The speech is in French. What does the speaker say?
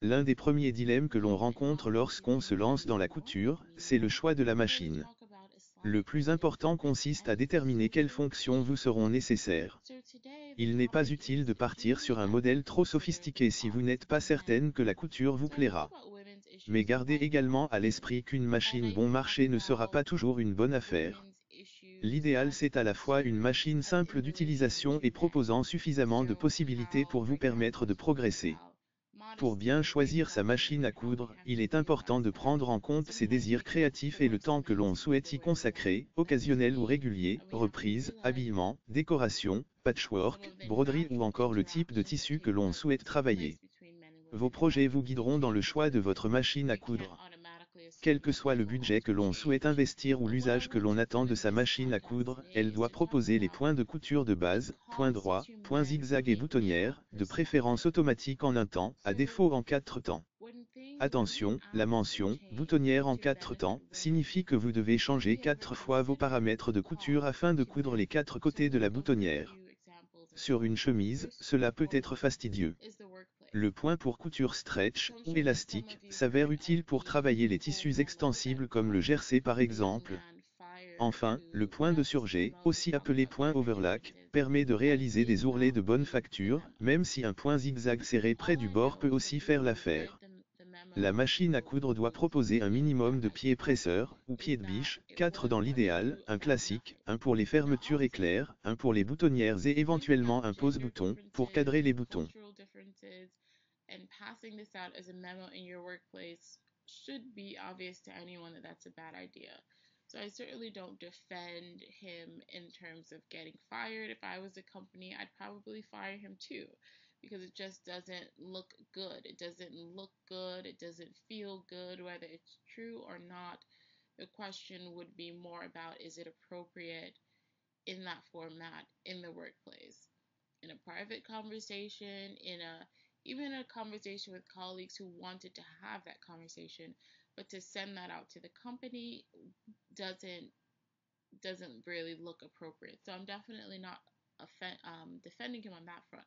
L'un des premiers dilemmes que l'on rencontre lorsqu'on se lance dans la couture, c'est le choix de la machine. Le plus important consiste à déterminer quelles fonctions vous seront nécessaires. Il n'est pas utile de partir sur un modèle trop sophistiqué si vous n'êtes pas certaine que la couture vous plaira. Mais gardez également à l'esprit qu'une machine bon marché ne sera pas toujours une bonne affaire. L'idéal c'est à la fois une machine simple d'utilisation et proposant suffisamment de possibilités pour vous permettre de progresser. Pour bien choisir sa machine à coudre, il est important de prendre en compte ses désirs créatifs et le temps que l'on souhaite y consacrer, occasionnel ou régulier, reprise, habillement, décoration, patchwork, broderie ou encore le type de tissu que l'on souhaite travailler. Vos projets vous guideront dans le choix de votre machine à coudre. Quel que soit le budget que l'on souhaite investir ou l'usage que l'on attend de sa machine à coudre, elle doit proposer les points de couture de base, points droits, points zigzag et boutonnières, de préférence automatique en un temps, à défaut en 4 temps. Attention, la mention « boutonnière en 4 temps » signifie que vous devez changer 4 fois vos paramètres de couture afin de coudre les 4 côtés de la boutonnière. Sur une chemise, cela peut être fastidieux. Le point pour couture stretch ou élastique s'avère utile pour travailler les tissus extensibles comme le jersey par exemple. Enfin, le point de surjet, aussi appelé point overlock, permet de réaliser des ourlets de bonne facture, même si un point zigzag serré près du bord peut aussi faire l'affaire. La machine à coudre doit proposer un minimum de pieds presseurs, ou pieds de biche, 4 dans l'idéal, un classique, un pour les fermetures éclairs, un pour les boutonnières et éventuellement un pose-bouton, pour cadrer les boutons. And passing this out as a memo in your workplace should be obvious to anyone that that's a bad idea. So I certainly don't defend him in terms of getting fired. If I was a company, I'd probably fire him too, because it just doesn't look good. It doesn't look good. It doesn't feel good, whether it's true or not. The question would be more about, is it appropriate in that format in the workplace? In a private conversation, even a conversation with colleagues who wanted to have that conversation, but to send that out to the company doesn't really look appropriate. So I'm definitely not defending him on that front.